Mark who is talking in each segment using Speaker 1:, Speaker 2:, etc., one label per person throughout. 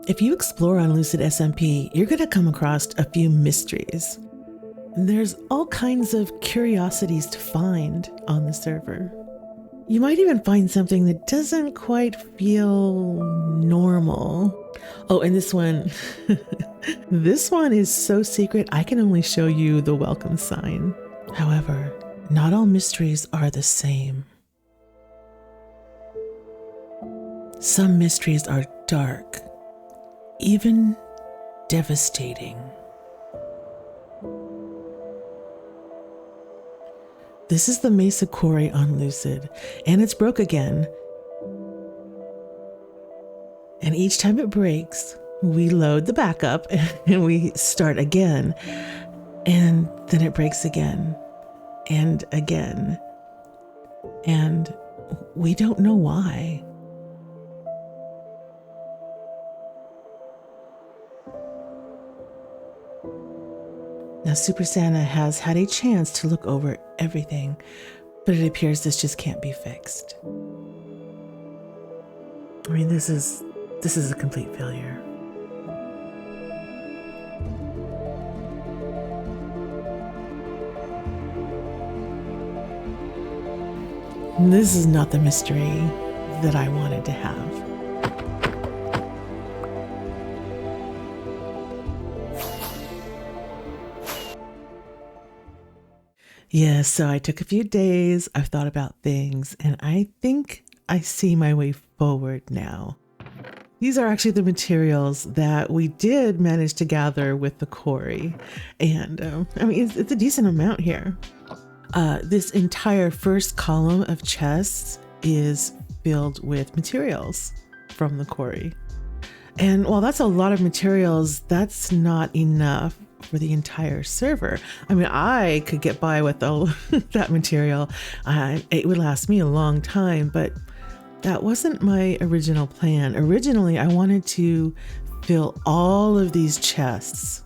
Speaker 1: If you explore on Lucid SMP, you're going to come across a few mysteries. There's all kinds of curiosities to find on the server. You might even find something that doesn't quite feel normal. Oh, and this one, this one is so secret, I can only show you the welcome sign. However, not all mysteries are the same. Some mysteries are dark, even devastating. This is the Mesa Quarry on Lucid, and it's broke again. And each time it breaks, we load the backup and we start again. And then it breaks again and again. And we don't know why. Now, Super Santa has had a chance to look over everything, but it appears this just can't be fixed. I mean, this is a complete failure. This is not the mystery that I wanted to have. Yeah, so I took a few days, I've thought about things, and I think I see my way forward now. These are actually the materials that we did manage to gather with the quarry. And I mean, it's a decent amount here. This entire first column of chests is filled with materials from the quarry. And while that's a lot of materials, that's not enough for the entire server. I mean, I could get by with all that material. It would last me a long time, but that wasn't my original plan. Originally, I wanted to fill all of these chests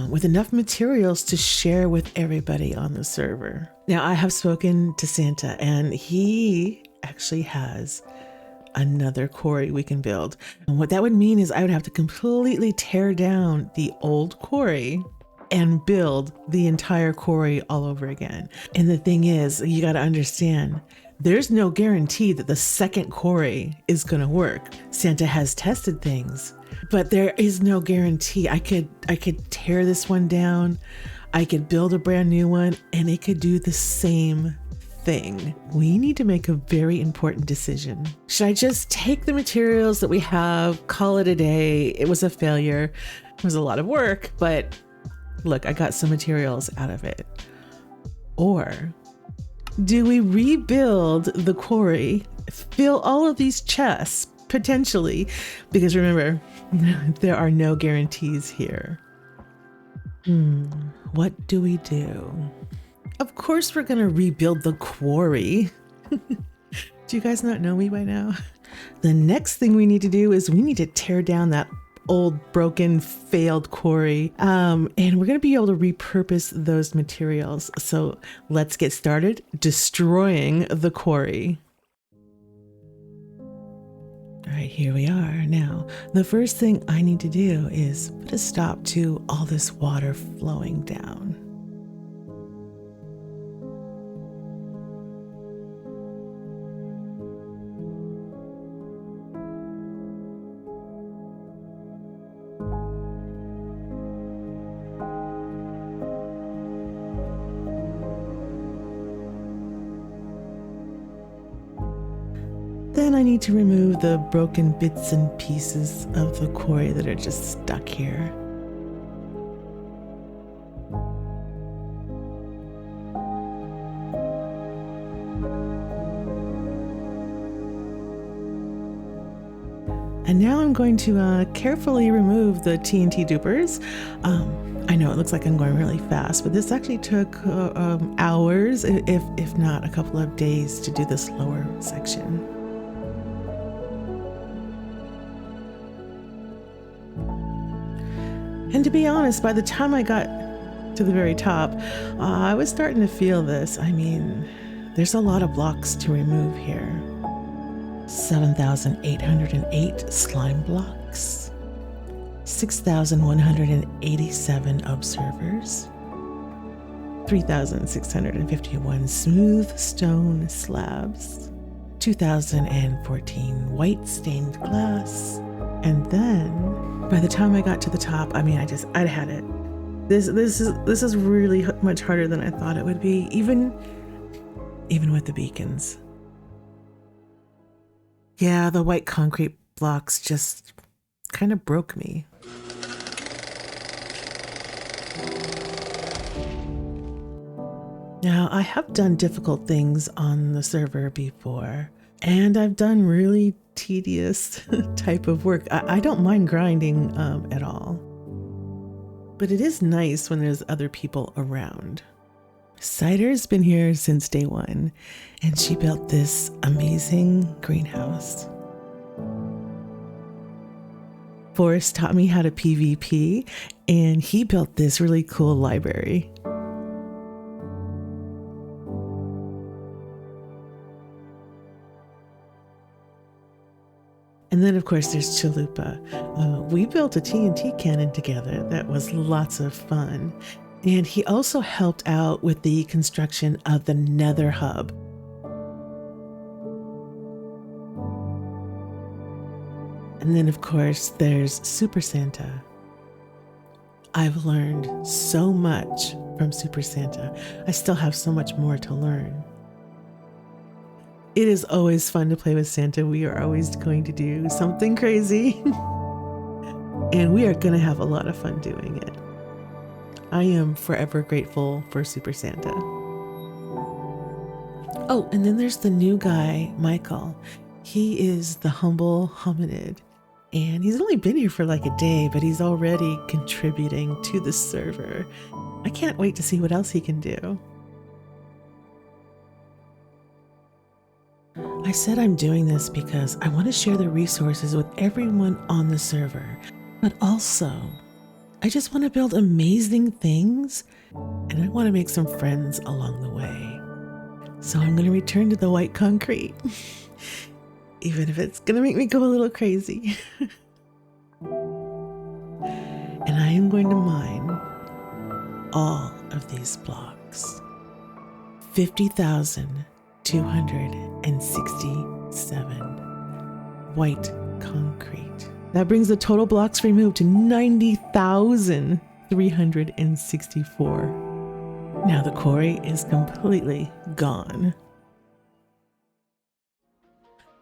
Speaker 1: with enough materials to share with everybody on the server. Now, I have spoken to Santa, and he actually has another quarry we can build. And what that would mean is I would have to completely tear down the old quarry and build the entire quarry all over again. And the thing is, you got to understand, there's no guarantee that the second quarry is going to work. Santa has tested things, but there is no guarantee. I could tear this one down, I could build a brand new one, and it could do the same thing. We need to make a very important decision. Should I just take the materials that we have, call it a day? It was a failure. It was a lot of work, but look, I got some materials out of it. Or do we rebuild the quarry, fill all of these chests, potentially? Because remember, there are no guarantees here. What do we do? Of course we're gonna rebuild the quarry. Do you guys not know me by now? The next thing we need to do is we need to tear down that old, broken, failed quarry. And we're gonna be able to repurpose those materials. So let's get started destroying the quarry. All right, here we are. Now, the first thing I need to do is put a stop to all this water flowing down. Then I need to remove the broken bits and pieces of the quarry that are just stuck here. And now I'm going to carefully remove the TNT dupers. I know it looks like I'm going really fast, but this actually took hours, if not a couple of days, to do this lower section. And to be honest, by the time I got to the very top, I was starting to feel this. I mean, there's a lot of blocks to remove here. 7,808 slime blocks. blocks, 6,187 observers, 3,651 smooth stone slabs, 2014 white stained glass, and then by the time I got to the top, I had it. This is really much harder than I thought it would be, even with the beacons. Yeah, the white concrete blocks just kind of broke me. Now, I have done difficult things on the server before, and I've done really tedious type of work. I don't mind grinding at all. But it is nice when there's other people around. Cider's been here since day one, and she built this amazing greenhouse. Forrest taught me how to PvP, and he built this really cool library. And then, of course, there's Chalupa. We built a TNT cannon together that was lots of fun. And he also helped out with the construction of the Nether Hub. And then, of course, there's Super Santa. I've learned so much from Super Santa. I still have so much more to learn. It is always fun to play with Santa. We are always going to do something crazy. And we are going to have a lot of fun doing it. I am forever grateful for Super Santa. Oh, and then there's the new guy, Michael. He is the humble hominid. And he's only been here for like a day, but he's already contributing to the server. I can't wait to see what else he can do. I said I'm doing this because I want to share the resources with everyone on the server, but also I just want to build amazing things and I want to make some friends along the way. So I'm going to return to the white concrete, even if it's going to make me go a little crazy. And I am going to mine all of these blocks. 50,267 white concrete. That brings the total blocks removed to 90,364. Now the quarry is completely gone.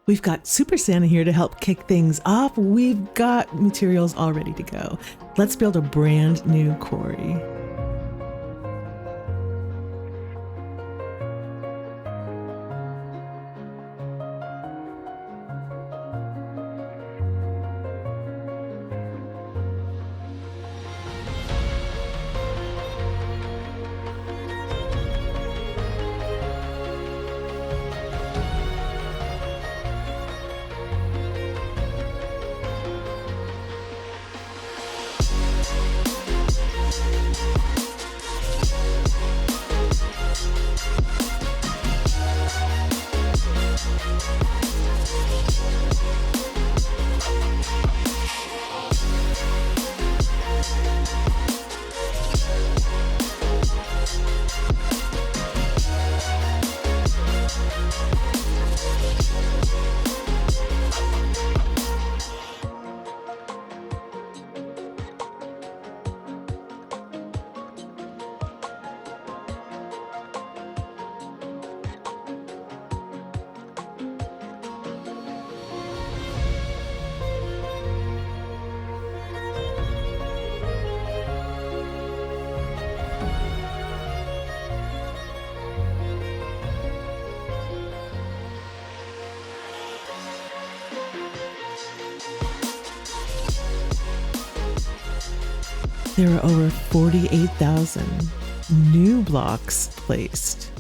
Speaker 1: We've got Super Santa here to help kick things off. We've got materials all ready to go. Let's build a brand new quarry. There are over 48,000 new blocks placed.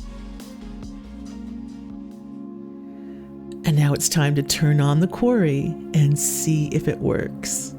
Speaker 1: And now it's time to turn on the quarry and see if it works.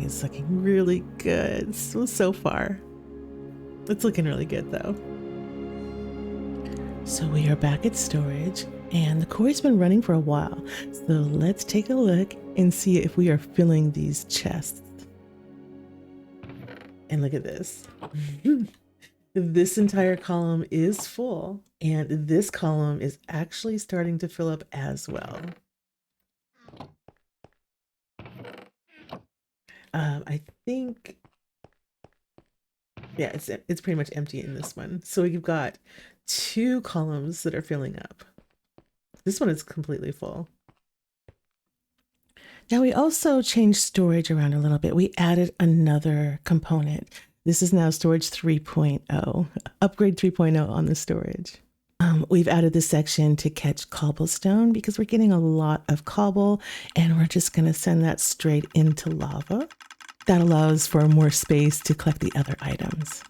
Speaker 1: is looking really good so far. It's looking really good though. So we are back at storage, and the quarry's been running for a while. So let's take a look and see if we are filling these chests. And look at this. This entire column is full, and this column is actually starting to fill up as well. I think, yeah, it's pretty much empty in this one. So we've got 2 columns that are filling up. This one is completely full. Now we also changed storage around a little bit. We added another component. This is now storage 3.0, upgrade 3.0 on the storage. We've added this section to catch cobblestone because we're getting a lot of cobble, and we're just going to send that straight into lava. That allows for more space to collect the other items.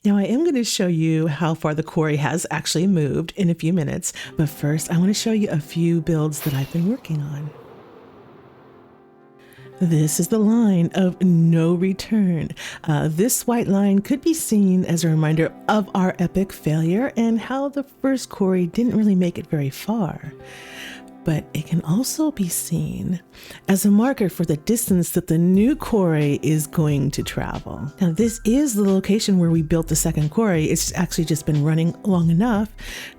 Speaker 1: Now I am going to show you how far the quarry has actually moved in a few minutes, but first I want to show you a few builds that I've been working on. This is the line of no return. This white line could be seen as a reminder of our epic failure and how the first quarry didn't really make it very far. But it can also be seen as a marker for the distance that the new quarry is going to travel. Now, this is the location where we built the second quarry. It's actually just been running long enough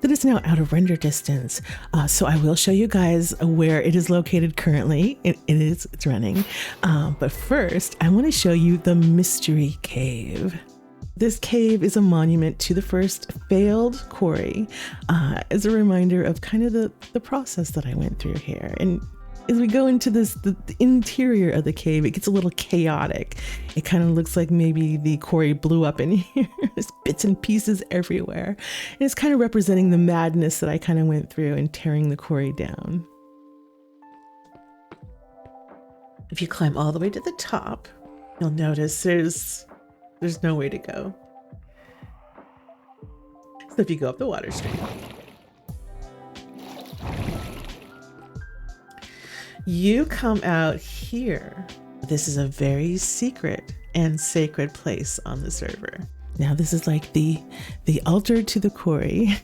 Speaker 1: that it's now out of render distance. So I will show you guys where it is located currently. It's running. But first, I want to show you the mystery cave. This cave is a monument to the first failed quarry, as a reminder of kind of the process that I went through here. And as we go into the interior of the cave, it gets a little chaotic. It kind of looks like maybe the quarry blew up in here. There's bits and pieces everywhere. And it's kind of representing the madness that I kind of went through in tearing the quarry down. If you climb all the way to the top, you'll notice there's no way to go. So if you go up the water stream, you come out here. This is a very secret and sacred place on the server. Now this is like the altar to the quarry.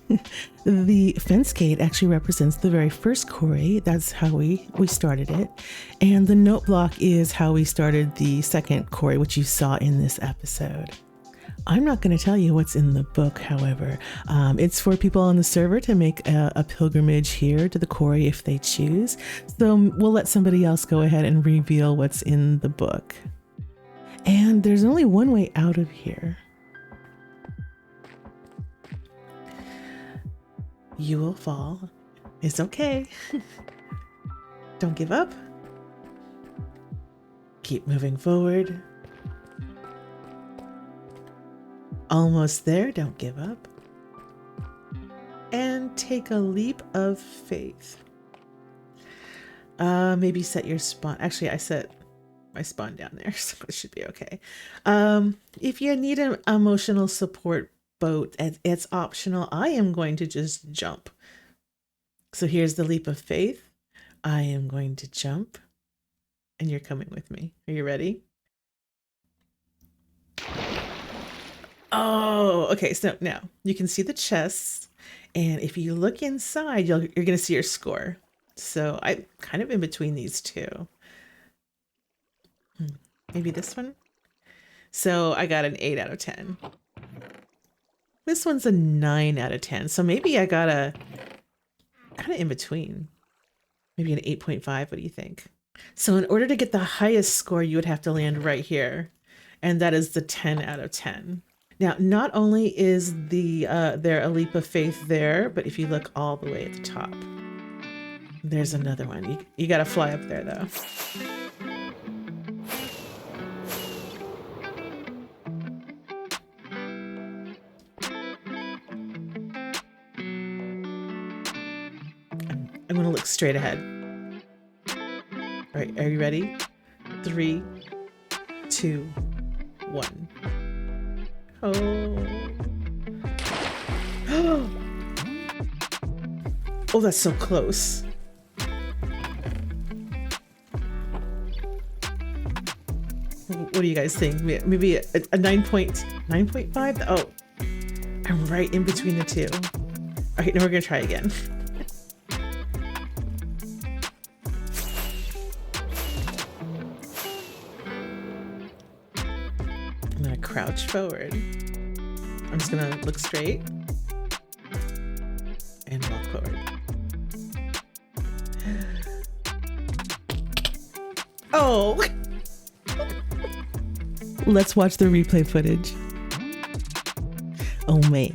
Speaker 1: The fence gate actually represents the very first quarry. That's how we started it. And the note block is how we started the second quarry, which you saw in this episode. I'm not going to tell you what's in the book, however. It's for people on the server to make a pilgrimage here to the quarry if they choose. So we'll let somebody else go ahead and reveal what's in the book. And there's only one way out of here. You will fall. It's okay. Don't give up. Keep moving forward. Almost there. Don't give up. And take a leap of faith. Maybe set your spawn. Actually, I set my spawn down there, so it should be okay. If you need an emotional support boat, it's optional. I am going to just jump. So here's the leap of faith. I am going to jump, and you're coming with me. Are you ready? Oh, okay. So now you can see the chests, and if you look inside, you're going to see your score. So I'm kind of in between these two. Maybe this one. So I got an 8 out of 10. This one's a 9 out of 10. So maybe I got a kind of in between. Maybe an 8.5. What do you think? So in order to get the highest score, you would have to land right here. And that is the 10 out of 10. Now, not only is there a leap of faith there, but if you look all the way at the top, there's another one. You got to fly up there though. I'm going to look straight ahead. All right, are you ready? 3, 2, 1. Oh. Oh, that's so close. What do you guys think? Maybe a 9.5? Oh, I'm right in between the two. All right, now we're gonna try again. I'm gonna crouch forward. I'm just gonna look straight and walk forward. Oh! Let's watch the replay footage. Oh man.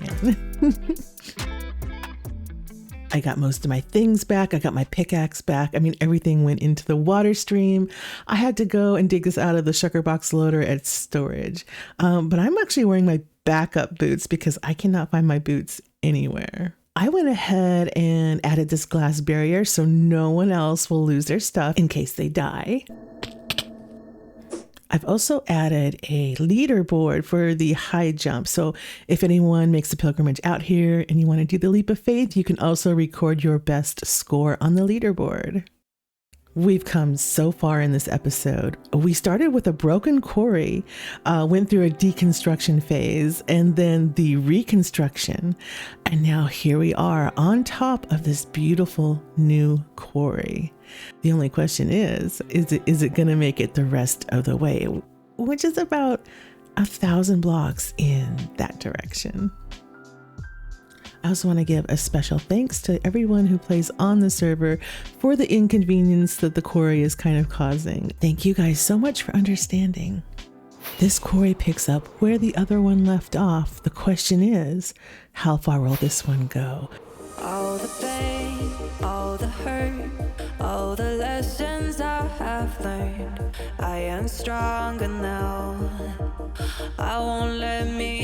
Speaker 1: I got most of my things back. I got my pickaxe back. I mean, everything went into the water stream. I had to go and dig this out of the sugar box loader at storage. But I'm actually wearing my backup boots because I cannot find my boots anywhere. I went ahead and added this glass barrier so no one else will lose their stuff in case they die. I've also added a leaderboard for the high jump. So if anyone makes a pilgrimage out here and you want to do the leap of faith, you can also record your best score on the leaderboard. We've come so far in this episode. We started with a broken quarry, went through a deconstruction phase, and then the reconstruction. And now here we are on top of this beautiful new quarry. The only question is it going to make it the rest of the way, which is about 1,000 blocks in that direction. I also want to give a special thanks to everyone who plays on the server for the inconvenience that the quarry is kind of causing. Thank you guys so much for understanding. This quarry picks up where the other one left off. The question is, how far will this one go?
Speaker 2: All the pain, all the hurt, all the lessons I have learned. I am stronger now. I won't let me